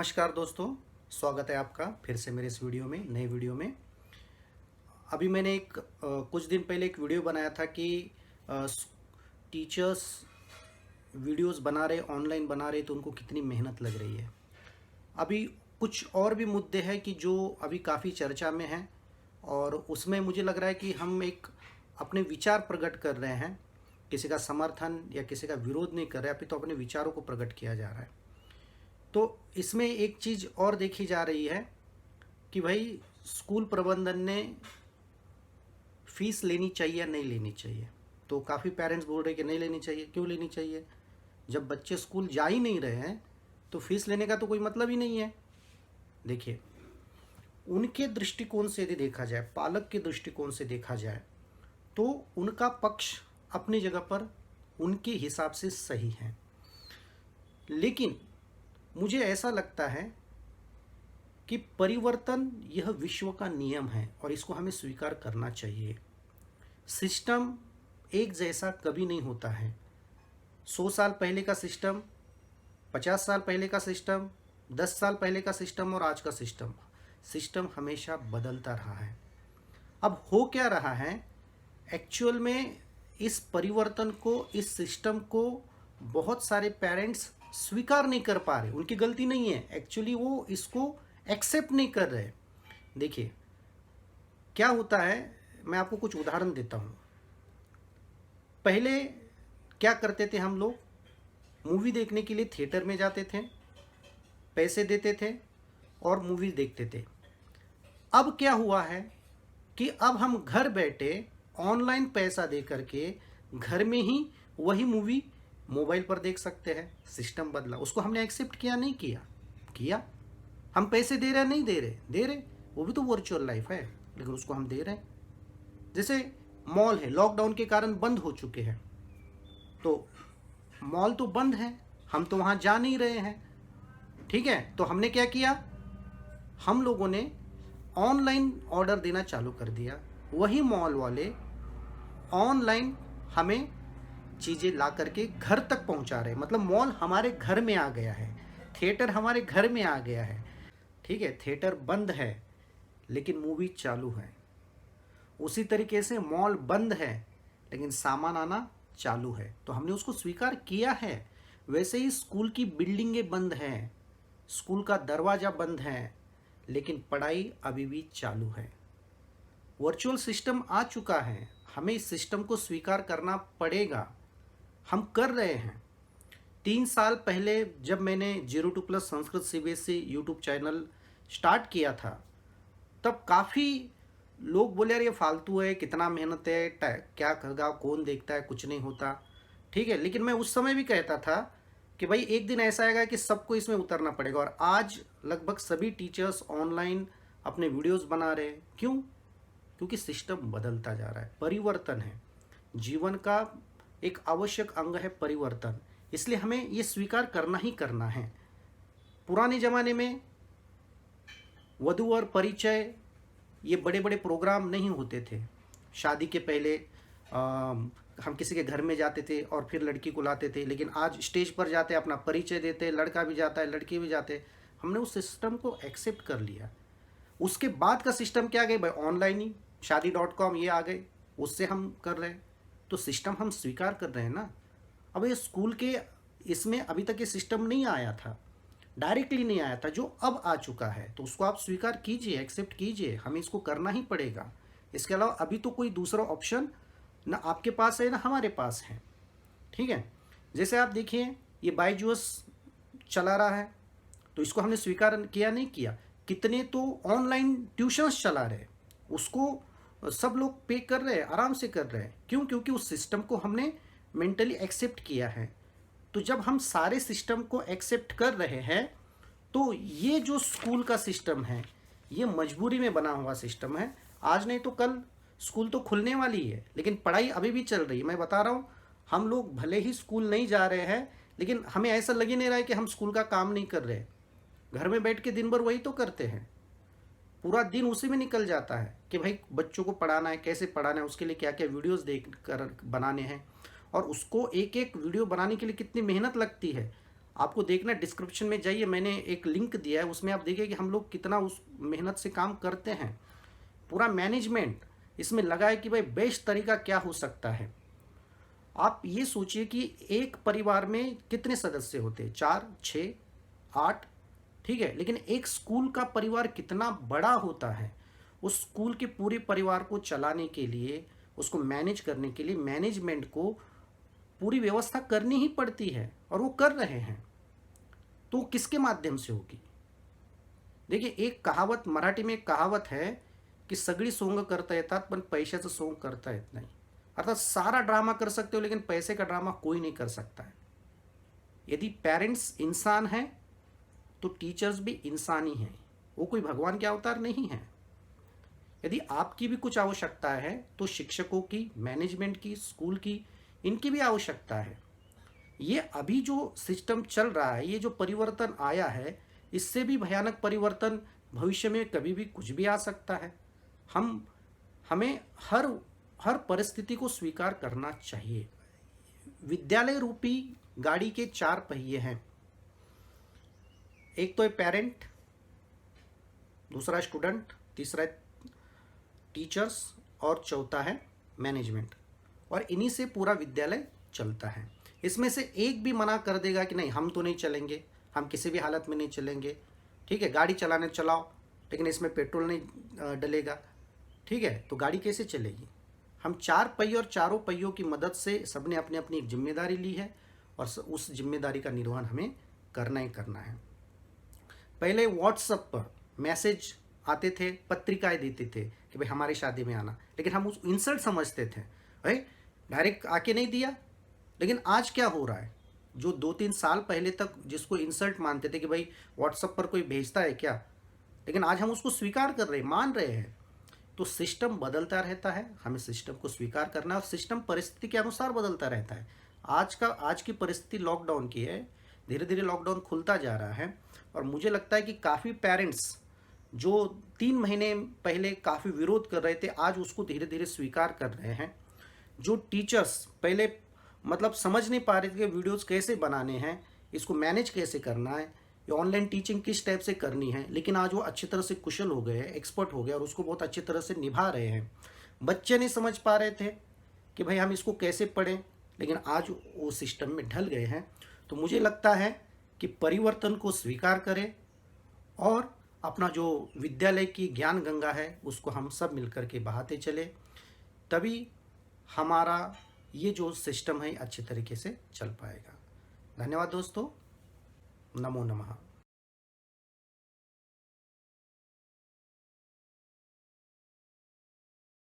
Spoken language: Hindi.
नमस्कार दोस्तों, स्वागत है आपका फिर से मेरे इस वीडियो में, नए वीडियो में। अभी मैंने कुछ दिन पहले एक वीडियो बनाया था कि टीचर्स वीडियोस बना रहे, ऑनलाइन बना रहे तो उनको कितनी मेहनत लग रही है। अभी कुछ और भी मुद्दे हैं कि जो अभी काफ़ी चर्चा में हैं और उसमें मुझे लग रहा है कि हम एक अपने विचार प्रकट कर रहे हैं। किसी का समर्थन या किसी का विरोध नहीं कर रहे, अभी तो अपने विचारों को प्रकट किया जा रहा है। तो इसमें एक चीज़ और देखी जा रही है कि भाई स्कूल प्रबंधन ने फ़ीस लेनी चाहिए या नहीं लेनी चाहिए। तो काफ़ी पेरेंट्स बोल रहे हैं कि नहीं लेनी चाहिए। क्यों लेनी चाहिए? जब बच्चे स्कूल जा ही नहीं रहे हैं तो फीस लेने का तो कोई मतलब ही नहीं है। देखिए, उनके दृष्टिकोण से यदि देखा जाए, पालक के दृष्टिकोण से देखा जाए, तो उनका पक्ष अपनी जगह पर उनके हिसाब से सही है। लेकिन मुझे ऐसा लगता है कि परिवर्तन यह विश्व का नियम है और इसको हमें स्वीकार करना चाहिए। सिस्टम एक जैसा कभी नहीं होता है। 100 साल पहले का सिस्टम, 50 साल पहले का सिस्टम, 10 साल पहले का सिस्टम और आज का सिस्टम हमेशा बदलता रहा है। अब हो क्या रहा है, एक्चुअल में इस परिवर्तन को, इस सिस्टम को बहुत सारे पेरेंट्स स्वीकार नहीं कर पा रहे। उनकी गलती नहीं है, एक्चुअली वो इसको एक्सेप्ट नहीं कर रहे। देखिए क्या होता है, मैं आपको कुछ उदाहरण देता हूँ। पहले क्या करते थे हम लोग, मूवी देखने के लिए थिएटर में जाते थे, पैसे देते थे और मूवी देखते थे। अब क्या हुआ है कि अब हम घर बैठे ऑनलाइन पैसा दे करके घर में ही वही मूवी मोबाइल पर देख सकते हैं। सिस्टम बदला, उसको हमने एक्सेप्ट किया नहीं किया। हम पैसे दे रहे नहीं दे रहे, वो भी तो वर्चुअल लाइफ है, लेकिन उसको हम दे रहे हैं। जैसे मॉल है, लॉकडाउन के कारण बंद हो चुके हैं, तो मॉल तो बंद है, हम तो वहाँ जा नहीं रहे हैं, ठीक है। तो हमने क्या किया, हम लोगों ने ऑनलाइन ऑर्डर देना चालू कर दिया। वही मॉल वाले ऑनलाइन हमें चीज़ें ला करके घर तक पहुंचा रहे, मतलब मॉल हमारे घर में आ गया है, थिएटर हमारे घर में आ गया है, ठीक है। थिएटर बंद है लेकिन मूवी चालू है। उसी तरीके से मॉल बंद है लेकिन सामान आना चालू है, तो हमने उसको स्वीकार किया है। वैसे ही स्कूल की बिल्डिंगें बंद हैं, स्कूल का दरवाज़ा बंद है, लेकिन पढ़ाई अभी भी चालू है। वर्चुअल सिस्टम आ चुका है, हमें इस सिस्टम को स्वीकार करना पड़ेगा। हम कर रहे हैं। 3 साल पहले जब मैंने 0-2+ Sanskrit CBSE YouTube channel start किया था, तब काफ़ी लोग बोले यार ये फालतू है, कितना मेहनत है, क्या करगा, कौन देखता है, कुछ नहीं होता, ठीक है। लेकिन मैं उस समय भी कहता था कि भाई एक दिन ऐसा आएगा कि सबको इसमें उतरना पड़ेगा। और आज लगभग सभी टीचर्स ऑनलाइन अपने वीडियोस बना रहे हैं। क्यों? क्योंकि सिस्टम बदलता जा रहा है, परिवर्तन है। जीवन का एक आवश्यक अंग है परिवर्तन, इसलिए हमें ये स्वीकार करना ही करना है। पुराने ज़माने में वधू और परिचय, ये बड़े बड़े प्रोग्राम नहीं होते थे। शादी के पहले हम किसी के घर में जाते थे और फिर लड़की को लाते थे, लेकिन आज स्टेज पर जाते, अपना परिचय देते, लड़का भी जाता है, लड़की भी जाते। हमने उस सिस्टम को एक्सेप्ट कर लिया। उसके बाद का सिस्टम क्या आ गए भाई, ऑनलाइन ही शादी.com ये आ गए, उससे हम कर रहे हैं। तो सिस्टम हम स्वीकार कर रहे हैं ना। अब ये स्कूल के इसमें अभी तक ये सिस्टम नहीं आया था, डायरेक्टली नहीं आया था, जो अब आ चुका है, तो उसको आप स्वीकार कीजिए, एक्सेप्ट कीजिए। हमें इसको करना ही पड़ेगा। इसके अलावा अभी तो कोई दूसरा ऑप्शन ना आपके पास है ना हमारे पास है, ठीक है। जैसे आप देखिए, ये बायजूस चला रहा है, तो इसको हमने स्वीकार किया नहीं किया। कितने तो ऑनलाइन ट्यूशन्स चला रहे, उसको सब लोग पे कर रहे हैं, आराम से कर रहे हैं। क्यों? क्योंकि उस सिस्टम को हमने मेंटली एक्सेप्ट किया है। तो जब हम सारे सिस्टम को एक्सेप्ट कर रहे हैं, तो ये जो स्कूल का सिस्टम है, ये मजबूरी में बना हुआ सिस्टम है। आज नहीं तो कल स्कूल तो खुलने वाली है, लेकिन पढ़ाई अभी भी चल रही है। मैं बता रहा हूँ, हम लोग भले ही स्कूल नहीं जा रहे हैं, लेकिन हमें ऐसा लग ही नहीं रहा है कि हम स्कूल का काम नहीं कर रहे। घर में बैठ के दिन भर वही तो करते हैं, पूरा दिन उसी में निकल जाता है कि भाई बच्चों को पढ़ाना है, कैसे पढ़ाना है, उसके लिए क्या क्या वीडियोस देख कर बनाने हैं, और उसको एक एक वीडियो बनाने के लिए कितनी मेहनत लगती है। आपको देखना, डिस्क्रिप्शन में जाइए, मैंने एक लिंक दिया है, उसमें आप देखिए कि हम लोग कितना उस मेहनत से काम करते हैं। पूरा मैनेजमेंट इसमें लगा है कि भाई बेस्ट तरीका क्या हो सकता है। आप ये सोचिए कि एक परिवार में कितने सदस्य होते हैं, 4, 6, 8, ठीक है, लेकिन एक स्कूल का परिवार कितना बड़ा होता है। उस स्कूल के पूरे परिवार को चलाने के लिए, उसको मैनेज करने के लिए मैनेजमेंट को पूरी व्यवस्था करनी ही पड़ती है, और वो कर रहे हैं। तो किसके माध्यम से होगी? देखिए, एक कहावत, मराठी में एक कहावत है की सगळी सोंग करता येतात पण पैशाचं सोंग करता येत नाही। अर्थात सारा ड्रामा कर सकते हो लेकिन पैसे का ड्रामा कोई नहीं कर सकता है। यदि पेरेंट्स इंसान हैं तो टीचर्स भी इंसान ही हैं, वो कोई भगवान के अवतार नहीं है। यदि आपकी भी कुछ आवश्यकता है तो शिक्षकों की, मैनेजमेंट की, स्कूल की, इनकी भी आवश्यकता है। ये अभी जो सिस्टम चल रहा है, ये जो परिवर्तन आया है, इससे भी भयानक परिवर्तन भविष्य में कभी भी कुछ भी आ सकता है। हमें हर हर परिस्थिति को स्वीकार करना चाहिए। विद्यालय रूपी गाड़ी के 4 पहिए हैं। एक तो है पेरेंट, दूसरा स्टूडेंट, तीसरा टीचर्स, और चौथा है मैनेजमेंट, और इन्हीं से पूरा विद्यालय चलता है। इसमें से एक भी मना कर देगा कि नहीं, हम तो नहीं चलेंगे, हम किसी भी हालत में नहीं चलेंगे, ठीक है, गाड़ी चलाने चलाओ लेकिन इसमें पेट्रोल नहीं डलेगा, ठीक है, तो गाड़ी कैसे चलेगी? हम 4 पहिए और चारों पहियों की मदद से सबने अपनी अपनी एक जिम्मेदारी ली है, और उस जिम्मेदारी का निर्वहन हमें करना ही करना है। पहले व्हाट्सएप पर मैसेज आते थे, पत्रिकाएं देते थे कि भाई हमारी शादी में आना, लेकिन हम उस इंसल्ट समझते थे, भाई डायरेक्ट आके नहीं दिया। लेकिन आज क्या हो रहा है, जो 2-3 साल पहले तक जिसको इंसल्ट मानते थे कि भाई व्हाट्सएप पर कोई भेजता है क्या, लेकिन आज हम उसको स्वीकार कर रहे हैं, मान रहे हैं। तो सिस्टम बदलता रहता है, हमें सिस्टम को स्वीकार करना है, और सिस्टम परिस्थिति के अनुसार बदलता रहता है। आज की परिस्थिति लॉकडाउन की है, धीरे धीरे लॉकडाउन खुलता जा रहा है, और मुझे लगता है कि काफ़ी पेरेंट्स जो 3 महीने पहले काफ़ी विरोध कर रहे थे, आज उसको धीरे धीरे स्वीकार कर रहे हैं। जो टीचर्स पहले मतलब समझ नहीं पा रहे थे कि वीडियोज़ कैसे बनाने हैं, इसको मैनेज कैसे करना है, ये ऑनलाइन टीचिंग किस टाइप से करनी है, लेकिन आज वो अच्छी तरह से कुशल हो गए हैं, एक्सपर्ट हो गए, और उसको बहुत अच्छी तरह से निभा रहे हैं। बच्चे नहीं समझ पा रहे थे कि भाई हम इसको कैसे पढ़ें, लेकिन आज वो सिस्टम में ढल गए हैं। तो मुझे लगता है कि परिवर्तन को स्वीकार करें, और अपना जो विद्यालय की ज्ञान गंगा है उसको हम सब मिलकर के बहाते चले, तभी हमारा ये जो सिस्टम है अच्छे तरीके से चल पाएगा। धन्यवाद दोस्तों, नमो नमः।